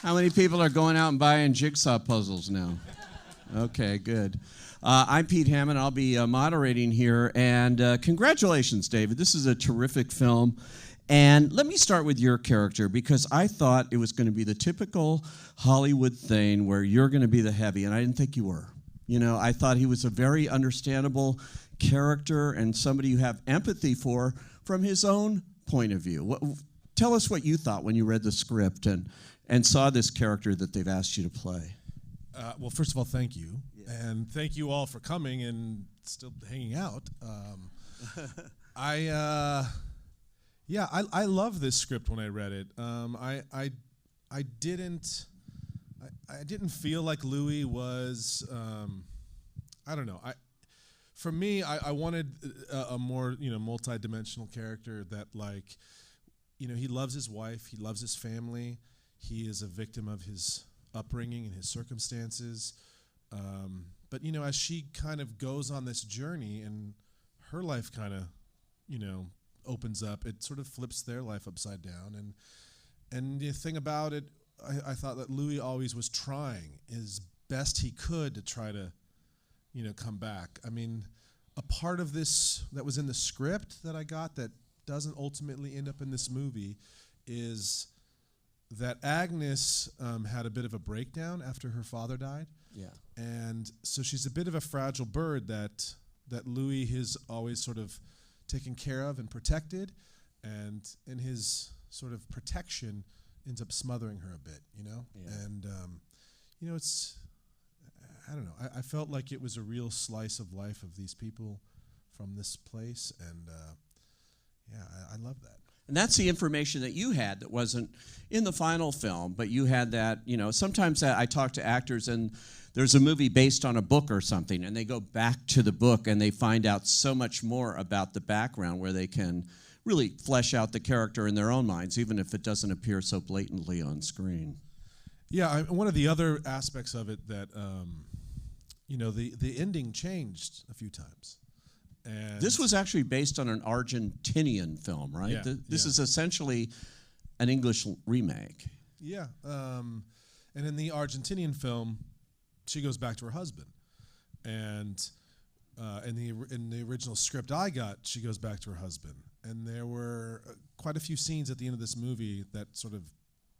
How many people are going out and buying jigsaw puzzles now? Okay, good. I'm Pete Hammond. I'll be moderating here. And congratulations, David. This is a terrific film. And let me start with your character, because I thought it was going to be the typical Hollywood thing where you're going to be the heavy, and I didn't think you were. You know, I thought he was a very understandable character and somebody you have empathy for from his own point of view. Tell us what you thought when you read the script and saw this character that they've asked you to play. Well, first of all, thank you. Yeah. And thank you all for coming and still hanging out. I love this script when I read it. I didn't feel like Louis was, I don't know. For me, I wanted a more, multi-dimensional character that, like, he loves his wife, he loves his family, he is a victim of his upbringing and his circumstances. But, as she kind of goes on this journey and her life kind of, opens up, it sort of flips their life upside down. And the thing about it, I thought that Louis always was trying as best he could to try to, come back. I mean, a part of this that was in the script that I got that doesn't ultimately end up in this movie is that Agnes had a bit of a breakdown after her father died. Yeah. And so she's a bit of a fragile bird that Louis has always sort of taken care of and protected, and in his sort of protection ends up smothering her a bit, Yeah. And, it's, I don't know, I felt like it was a real slice of life of these people from this place, and I love that. And that's the information that you had that wasn't in the final film, but you had that, sometimes I talk to actors and there's a movie based on a book or something, and they go back to the book and they find out so much more about the background where they can really flesh out the character in their own minds, even if it doesn't appear so blatantly on screen. Yeah, one of the other aspects of it that, the ending changed a few times. And this was actually based on an Argentinian film, right? Yeah, this is essentially an English remake. Yeah, and in the Argentinian film, she goes back to her husband, and in the original script I got, she goes back to her husband, and there were quite a few scenes at the end of this movie that sort of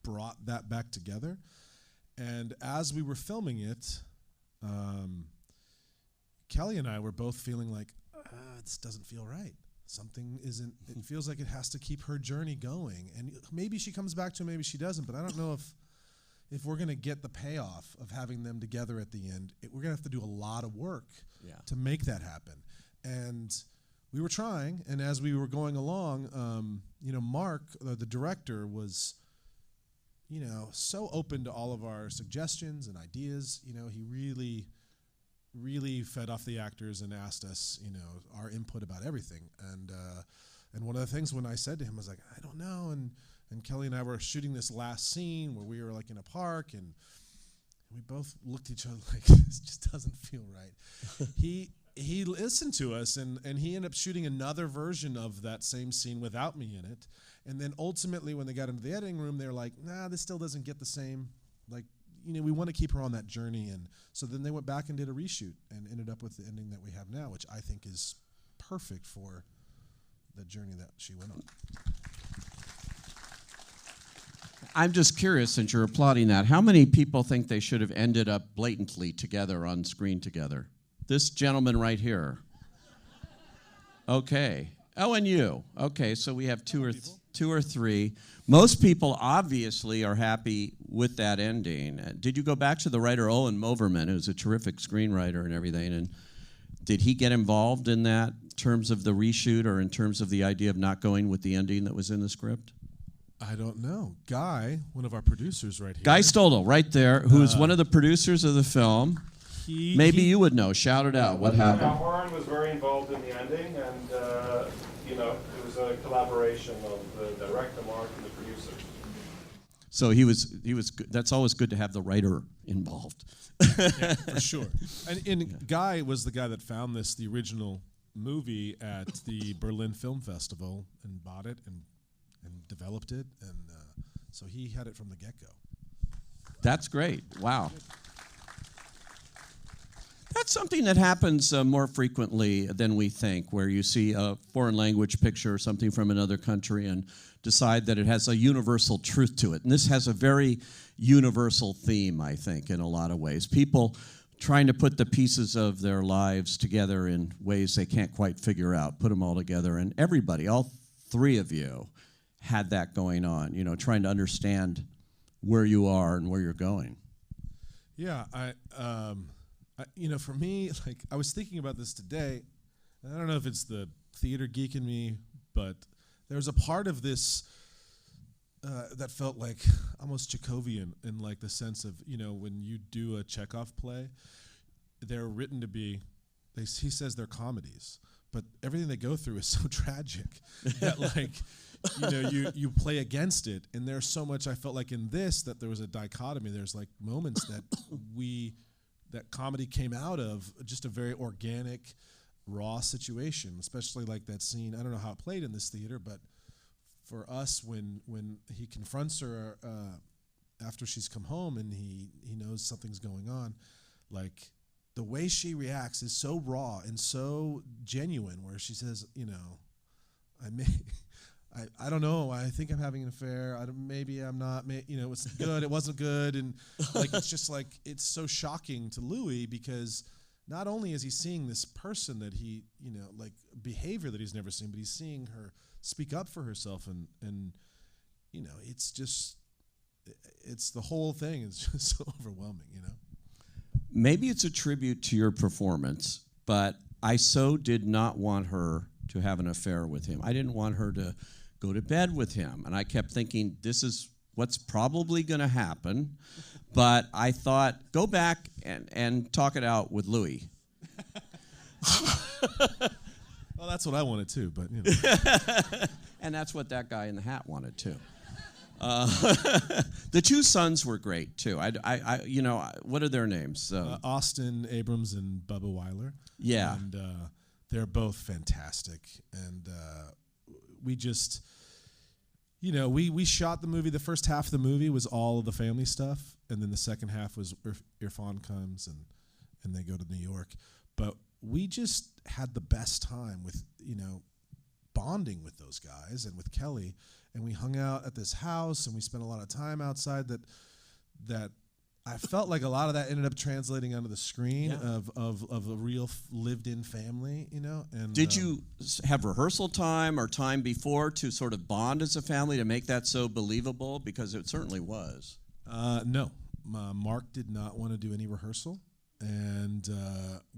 brought that back together. And as we were filming it, Kelly and I were both feeling like, this doesn't feel right. Something isn't, it feels like it has to keep her journey going. And maybe she comes back to him, maybe she doesn't, but I don't know if we're going to get the payoff of having them together at the end. We're going to have to do a lot of work to make that happen. And we were trying, and as we were going along, Mark, the director, was, so open to all of our suggestions and ideas. He really fed off the actors and asked us, our input about everything. And one of the things when I said to him, I was like, I don't know. And Kelly and I were shooting this last scene where we were like in a park, and we both looked at each other like, this just doesn't feel right. He listened to us, and he ended up shooting another version of that same scene without me in it. And then ultimately when they got into the editing room, they were like, nah, this still doesn't get the same, like, we want to keep her on that journey. And so then they went back and did a reshoot and ended up with the ending that we have now, which I think is perfect for the journey that she went on. I'm just curious, since you're applauding that, how many people think they should have ended up blatantly together on screen together? This gentleman right here. Okay. Oh, and you. Okay, so we have two or three. Most people obviously are happy with that ending. Did you go back to the writer Owen Moverman, who's a terrific screenwriter and everything, and did he get involved in that in terms of the reshoot or in terms of the idea of not going with the ending that was in the script? I don't know. Guy, one of our producers right here. Guy Stodel, right there, who is one of the producers of the film. Maybe you would know. Shout it out. What happened? Yeah, Warren was very involved in the ending, and it was a collaboration of the director, Mark, and the producer. So he was good. That's always good to have the writer involved. Yeah, for sure. And Guy was the guy that found the original movie at the Berlin Film Festival and bought it and developed it, and so he had it from the get-go. That's great. Wow. That's something that happens more frequently than we think, where you see a foreign language picture or something from another country and decide that it has a universal truth to it. And this has a very universal theme, I think, in a lot of ways. People trying to put the pieces of their lives together in ways they can't quite figure out, put them all together. And everybody, all three of you, had that going on, trying to understand where you are and where you're going. Yeah, for me, like, I was thinking about this today, and I don't know if it's the theater geek in me, but there's a part of this that felt like almost Chekhovian in like the sense of, when you do a Chekhov play, they're written to be, he says they're comedies, but everything they go through is so tragic that like, you play against it. And there's so much, I felt like in this, that there was a dichotomy. There's like moments that that comedy came out of just a very organic, raw situation, especially like that scene. I don't know how it played in this theater, but for us, when he confronts her after she's come home and he knows something's going on, like the way she reacts is so raw and so genuine, where she says, I don't know. I think I'm having an affair. Maybe I'm not. It was good. It wasn't good. And like, it's just like, it's so shocking to Louis, because not only is he seeing this person that he, like behavior that he's never seen, but he's seeing her speak up for herself. And it's just, it's the whole thing is just so overwhelming, Maybe it's a tribute to your performance, but I so did not want her to have an affair with him. I didn't want her to go to bed with him. And I kept thinking, this is what's probably going to happen. But I thought, go back and talk it out with Louis. Well, that's what I wanted too, but And that's what that guy in the hat wanted too. The two sons were great too. What are their names? Austin Abrams and Bubba Weiler. Yeah. And they're both fantastic. And we just, we shot the movie. The first half of the movie was all of the family stuff, and then the second half was Irfan comes and they go to New York. But we just had the best time with, bonding with those guys and with Kelly. And we hung out at this house, and we spent a lot of time outside that I felt like a lot of that ended up translating onto the screen of a real lived-in family, And did you have rehearsal time or time before to sort of bond as a family to make that so believable? Because it certainly was. No. Mark did not want to do any rehearsal, and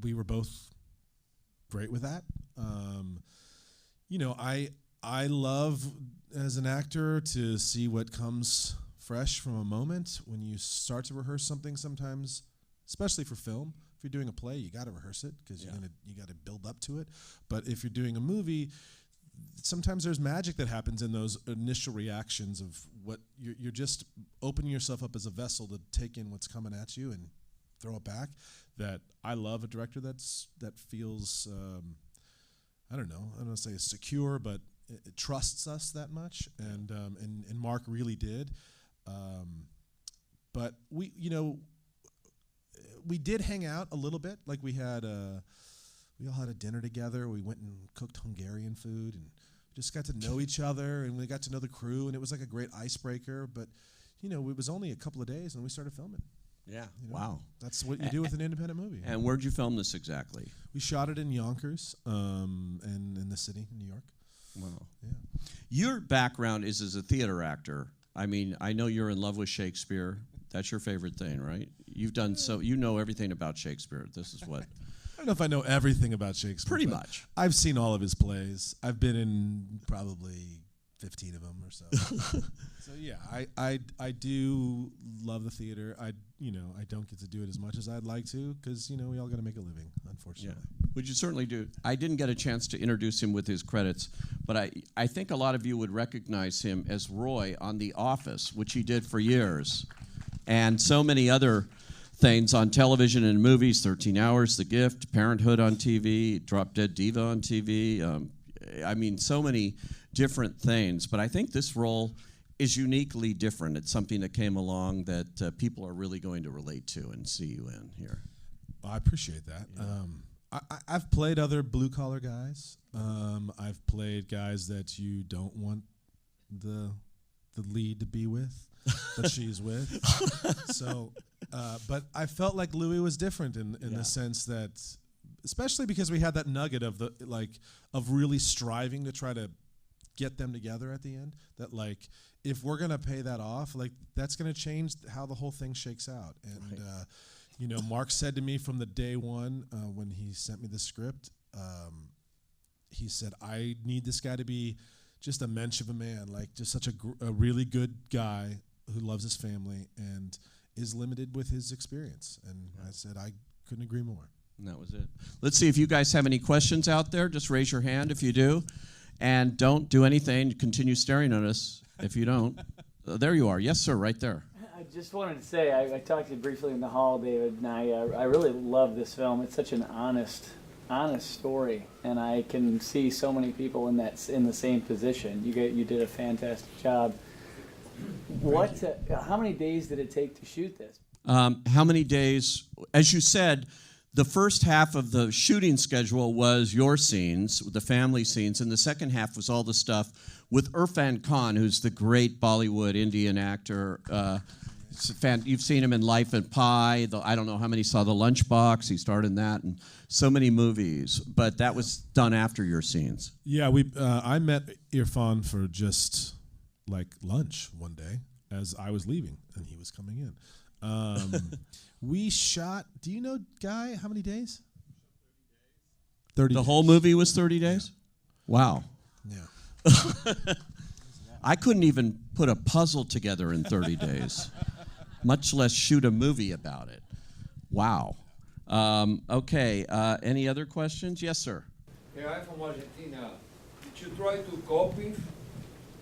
we were both great with that. I love, as an actor, to see what comes fresh from a moment. When you start to rehearse something, sometimes, especially for film, if you're doing a play, you got to rehearse it because you got to build up to it. But if you're doing a movie, sometimes there's magic that happens in those initial reactions of what you're just opening yourself up as a vessel to take in what's coming at you and throw it back. That I love a director that feels I don't want to say secure, but it trusts us that much, and Mark really did. But we did hang out a little bit. Like we all had a dinner together. We went and cooked Hungarian food and just got to know each other, and we got to know the crew, and it was like a great icebreaker. But it was only a couple of days, and we started filming. Yeah. Wow. That's what you do with an independent movie. And where'd you film this exactly? We shot it in Yonkers, and in the city, in New York. Wow. Yeah. Your background is as a theater actor. I mean, I know you're in love with Shakespeare. That's your favorite thing, right? You've done so. You know everything about Shakespeare. This is what. I don't know if I know everything about Shakespeare. Pretty much. I've seen all of his plays. I've been in probably 15 of them or so. So yeah, I do love the theater. I don't get to do it as much as I'd like to because we all got to make a living, unfortunately. Yeah. Which you certainly do. I didn't get a chance to introduce him with his credits, but I think a lot of you would recognize him as Roy on The Office, which he did for years, and so many other things on television and movies. 13 Hours, The Gift, Parenthood on TV, Drop Dead Diva on TV. I mean, so many different things. But I think this role is uniquely different. It's something that came along that people are really going to relate to and see you in here. Well, I appreciate that. Yeah. I've played other blue-collar guys. I've played guys that you don't want the lead to be with, but she's with. So, but I felt like Louis was different in the sense that, especially because we had that nugget of of really striving to try to get them together at the end. That if we're gonna pay that off, that's gonna change how the whole thing shakes out. And Mark said to me from the day one when he sent me the script, he said, "I need this guy to be just a mensch of a man, just such a really good guy who loves his family and is limited with his experience." And I said, I couldn't agree more. And that was it. Let's see if you guys have any questions out there. Just raise your hand if you do. And don't do anything. Continue staring at us if you don't. There you are. Yes, sir, right there. I just wanted to say, I talked to you briefly in the hall, David, and I really love this film. It's such an honest story, and I can see so many people in the same position. You did a fantastic job. How many days did it take to shoot this? How many days? As you said, the first half of the shooting schedule was your scenes, the family scenes, and the second half was all the stuff with Irfan Khan, who's the great Bollywood Indian actor. You've seen him in Life and Pi. I don't know how many saw The Lunchbox. He starred in that and so many movies. But that was done after your scenes. Yeah, I met Irfan for just lunch one day as I was leaving and he was coming in. We shot, do you know, Guy, how many days? 30 The days. whole movie was 30 days? Yeah. Wow. Yeah. I couldn't even put a puzzle together in 30 days, much less shoot a movie about it. Wow. Okay, any other questions? Yes, sir. Yeah, I'm from Argentina. Did you try to copy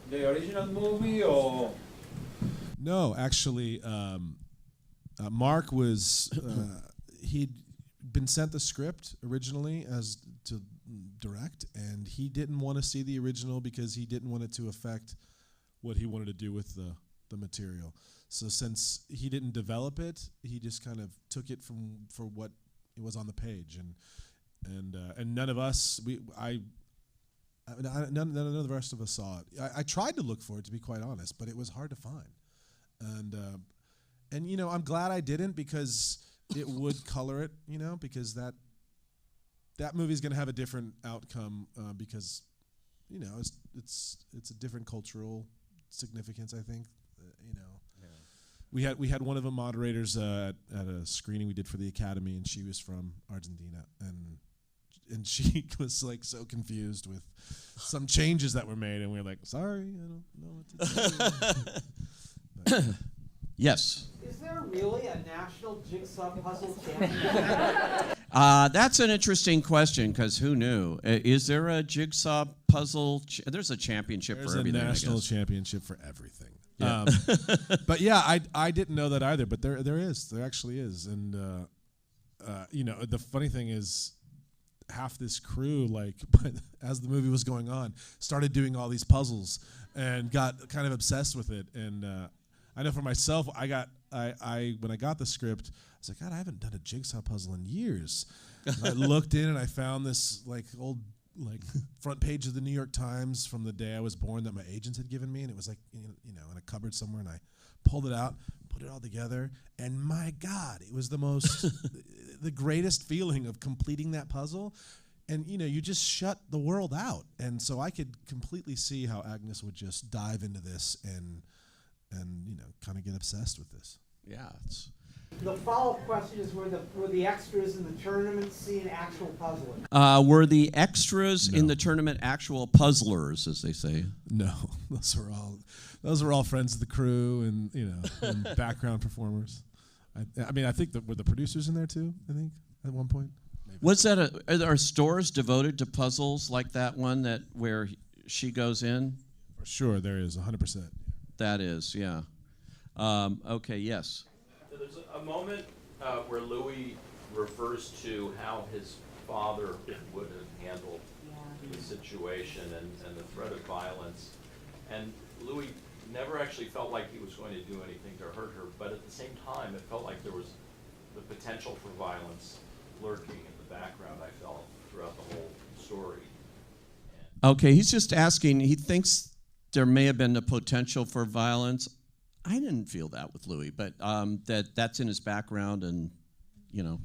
the original movie or? No, actually, Mark was, he'd been sent the script originally as to direct, and he didn't want to see the original because he didn't want it to affect what he wanted to do with the material. So since he didn't develop it, he just kind of took it for what it was on the page, and none of us, none of the rest of us saw it. I tried to look for it, to be quite honest, but it was hard to find. And I'm glad I didn't, because it would color it, because that movie's going to have a different outcome because, it's a different cultural significance, I think. Yeah. We had one of the moderators at a screening we did for the Academy, and she was from Argentina, and she was so confused with some changes that were made, and we were like, sorry, I don't know what to do. Yes. Is there really a national jigsaw puzzle championship? That's an interesting question, because who knew? Is there a jigsaw puzzle? There's a championship for everything. There's a national championship for everything. Yeah. But yeah, I didn't know that either. But there actually is. And the funny thing is, half this crew, as the movie was going on, started doing all these puzzles and got kind of obsessed with it. And I know for myself, when I got the script, I was like, God, I haven't done a jigsaw puzzle in years. I looked in and I found this old front page of the New York Times from the day I was born that my agents had given me, and it was in a cupboard somewhere, and I pulled it out, put it all together, and my God, it was the most, the greatest feeling of completing that puzzle. And you just shut the world out, and so I could completely see how Agnes would just dive into this and kind of get obsessed with this. Yeah. The follow-up question is, were the extras in the tournament seeing actual puzzling? Were the extras in the tournament actual puzzlers, as they say? No, those were all friends of the crew and and background performers. I think were the producers in there too? I think at one point. Maybe. Was that are stores devoted to puzzles like that one where she goes in? For sure, there is 100%. That is, yeah. Okay, yes. So there's a moment where Louis refers to how his father would have handled the situation and the threat of violence. And Louis never actually felt like he was going to do anything to hurt her, but at the same time, it felt like there was the potential for violence lurking in the background, I felt, throughout the whole story. Okay, he's just asking, he thinks there may have been the potential for violence. I didn't feel that with Louis, but that's in his background, and, you know.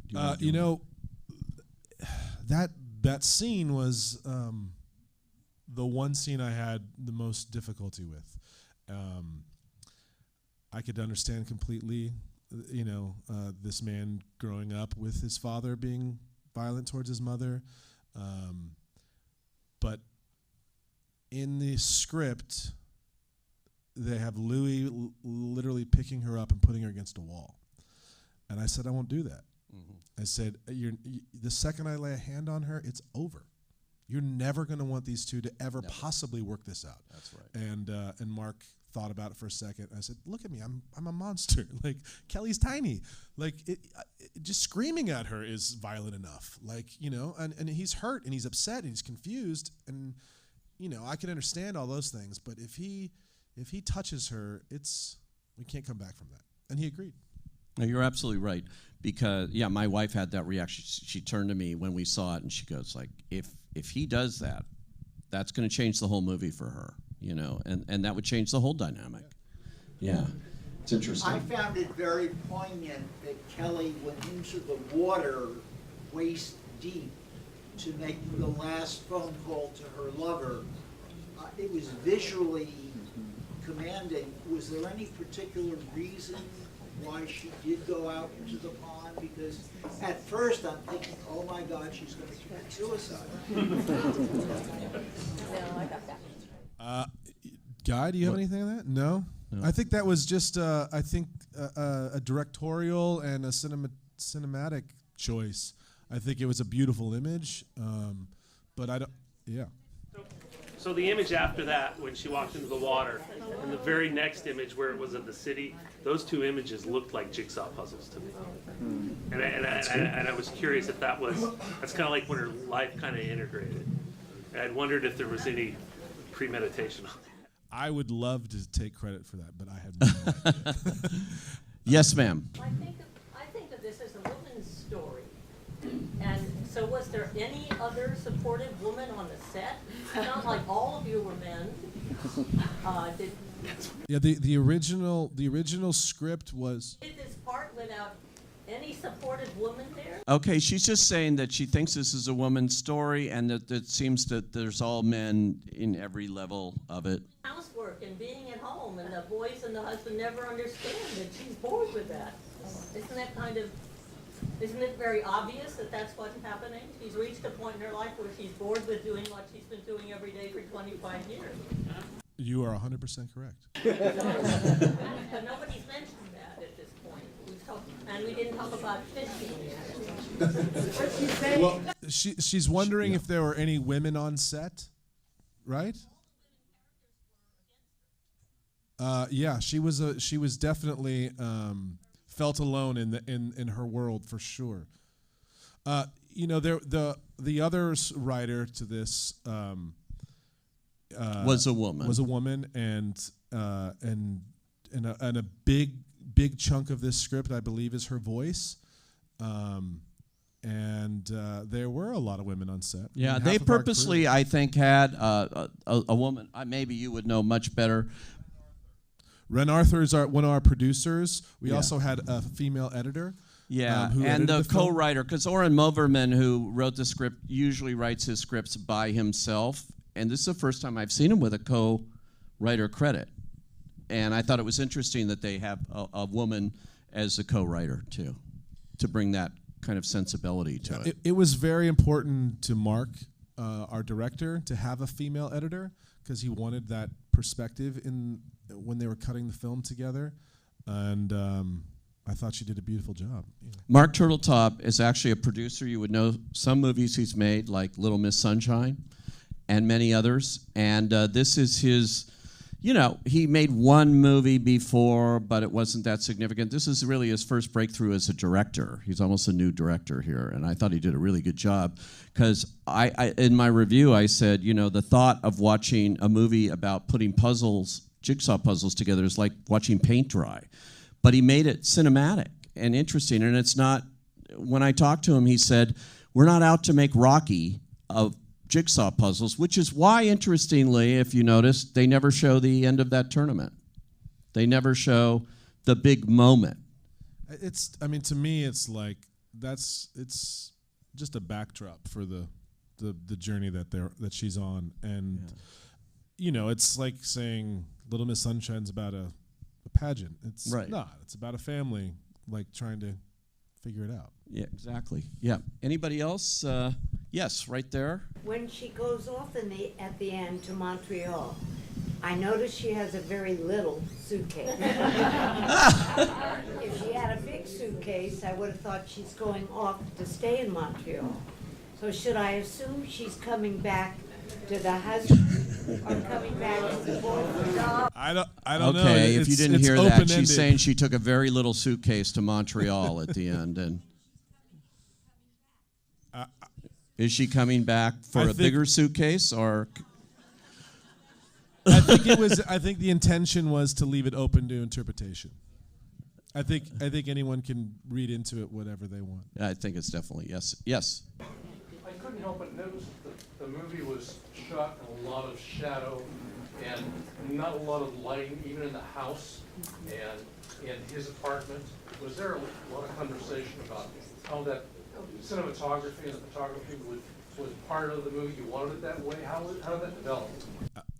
That scene was the one scene I had the most difficulty with. I could understand completely, this man growing up with his father being violent towards his mother. But in the script, they have Louis literally picking her up and putting her against a wall. And I said, I won't do that. I said, the second I lay a hand on her, it's over. You're never going to want these two to ever possibly work this out. That's right. And Mark thought about it for a second. I said, look at me, I'm a monster. Like, Kelly's tiny. Like, just screaming at her is violent enough. Like, and he's hurt and he's upset and he's confused. And, I can understand all those things. But if he touches her, we can't come back from that. And he agreed. No, you're absolutely right. Because, my wife had that reaction. She turned to me when we saw it, and she goes, like, if he does that, that's going to change the whole movie for her, and that would change the whole dynamic. Yeah. It's interesting. I found it very poignant that Kelly went into the water waist deep to make the last phone call to her lover. It was visually commanding. Was there any particular reason why she did go out into the pond? Because at first I'm thinking, oh my God, she's going to commit suicide. Guy, do you have anything on that? No? I think that was just, a directorial and a cinematic choice. I think it was a beautiful image, but I don't, yeah. So the image after that, when she walked into the water, and the very next image where it was of the city, those two images looked like jigsaw puzzles to me. And I was curious if that's kind of like when her life kind of integrated. And I wondered if there was any premeditation on that. I would love to take credit for that, but I had no idea. Yes, ma'am. I think of this as a woman's story. And so was there any other supportive woman on the set? It sounds like all of you were men. The original script was... Did this part without any supportive woman there? Okay, she's just saying that she thinks this is a woman's story, and that it seems that there's all men in every level of it. Housework and being at home, and the boys and the husband never understand that she's bored with that. Isn't it very obvious that that's what's happening? She's reached a point in her life where she's bored with doing what she's been doing every day for 25 years. You are 100% correct. But nobody's mentioned that at this point. And we didn't talk about fishing yet. Well, she's wondering if there were any women on set, right? She was definitely felt alone in her world for sure. The other writer to this was a woman. Was a woman, and a big chunk of this script, I believe, is her voice. And there were a lot of women on set. Yeah, they purposely, I think, had a woman. Maybe you would know much better. Ren Arthur is one of our producers. We also had a female editor. Yeah, who and the film. co-writer, because Oren Moverman, who wrote the script, usually writes his scripts by himself. And this is the first time I've seen him with a co-writer credit. And I thought it was interesting that they have a woman as a co-writer, too, to bring that kind of sensibility to it. It was very important to Mark, our director, to have a female editor, because he wanted that perspective when they were cutting the film together. And I thought she did a beautiful job. Yeah. Mark Turtletop is actually a producer. You would know some movies he's made, like Little Miss Sunshine and many others. And this is his, he made one movie before, but it wasn't that significant. This is really his first breakthrough as a director. He's almost a new director here, and I thought he did a really good job. Because I in my review, I said, the thought of watching a movie about putting puzzles jigsaw puzzles together is like watching paint dry. But he made it cinematic and interesting. And it's not, when I talked to him, he said, we're not out to make Rocky of jigsaw puzzles, which is why, interestingly, if you notice, they never show the end of that tournament. They never show the big moment. I mean, to me, it's like, it's just a backdrop for the journey that she's on. And, you know, it's like saying Little Miss Sunshine's about a pageant. It's not. It's about a family, like, trying to figure it out. Yeah, exactly. Yeah. Anybody else? Yes, right there. When she goes off at the end to Montreal, I noticed she has a very little suitcase. If she had a big suitcase, I would have thought she's going off to stay in Montreal. So should I assume she's coming back to the husband or coming back to the boyfriend? I don't know. Okay, if you didn't hear that, she's saying she took a very little suitcase to Montreal at the end. And is she coming back for a bigger suitcase, or? I think the intention was to leave it open to interpretation. I think anyone can read into it whatever they want. I think it's definitely yes. Yes. I couldn't help but notice that the movie was shot in a lot of shadow and not a lot of lighting, even in the house and in his apartment. Was there a lot of conversation about how that cinematography and the photography was part of the movie? You wanted it that way? How did that develop?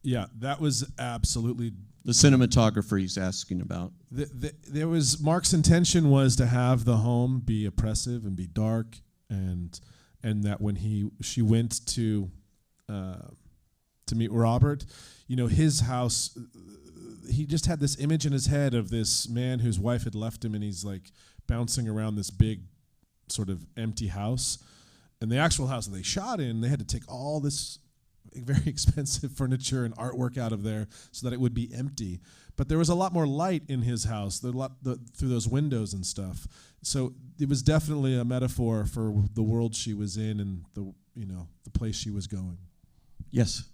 Yeah, that was absolutely the cinematographer he's asking about. There was Mark's intention was to have the home be oppressive and be dark, and that when she went to meet Robert, you know, his house, he just had this image in his head of this man whose wife had left him, and he's like bouncing around this big sort of empty house. And the actual house that they shot in, they had to take all this very expensive furniture and artwork out of there so that it would be empty. But there was a lot more light in his house, through those windows and stuff. So it was definitely a metaphor for the world she was in and the place she was going. Yes.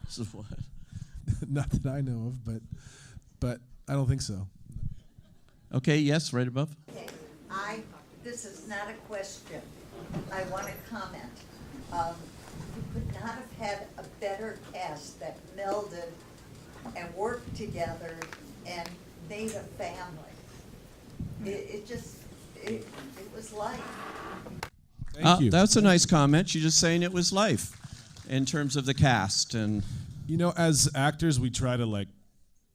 This is what? Not that I know of, but I don't think so. Okay. Yes, right above. Okay. This is not a question. I want to comment. You could not have had a better cast that melded and worked together and made a family. It was life. Thank you. That's a nice comment. She's just saying it was life in terms of the cast. And you know, as actors, we try to like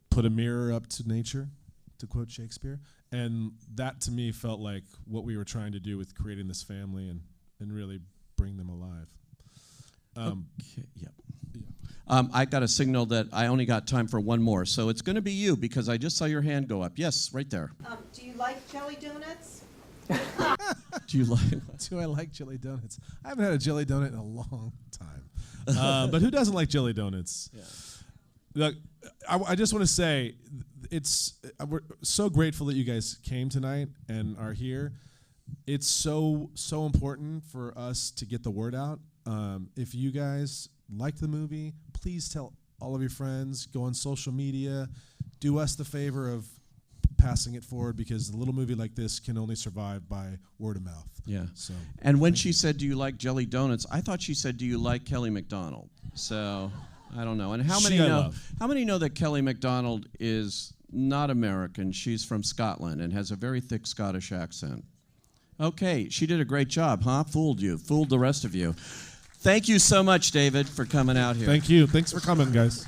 put a mirror up to nature, to quote Shakespeare. And that to me felt like what we were trying to do with creating this family and really bring them alive. Okay, yeah. I got a signal that I only got time for one more, so it's going to be you because I just saw your hand go up. Yes, right there. Do you like jelly donuts? Do I like jelly donuts? I haven't had a jelly donut in a long time. But who doesn't like jelly donuts? Yeah. Look, I just want to say, we're so grateful that you guys came tonight and are here. It's so important for us to get the word out. If you guys liked the movie, please tell all of your friends. Go on social media. Do us the favor of passing it forward, because a little movie like this can only survive by word of mouth. Yeah. So. And when she said, "Do you like jelly donuts?" I thought she said, "Do you like Kelly MacDonald?" So I don't know. And how many know? How many know that Kelly MacDonald is not American? She's from Scotland and has a very thick Scottish accent. Okay, she did a great job, huh? Fooled you. Fooled the rest of you. Thank you so much, David, for coming out here. Thank you. Thanks for coming, guys.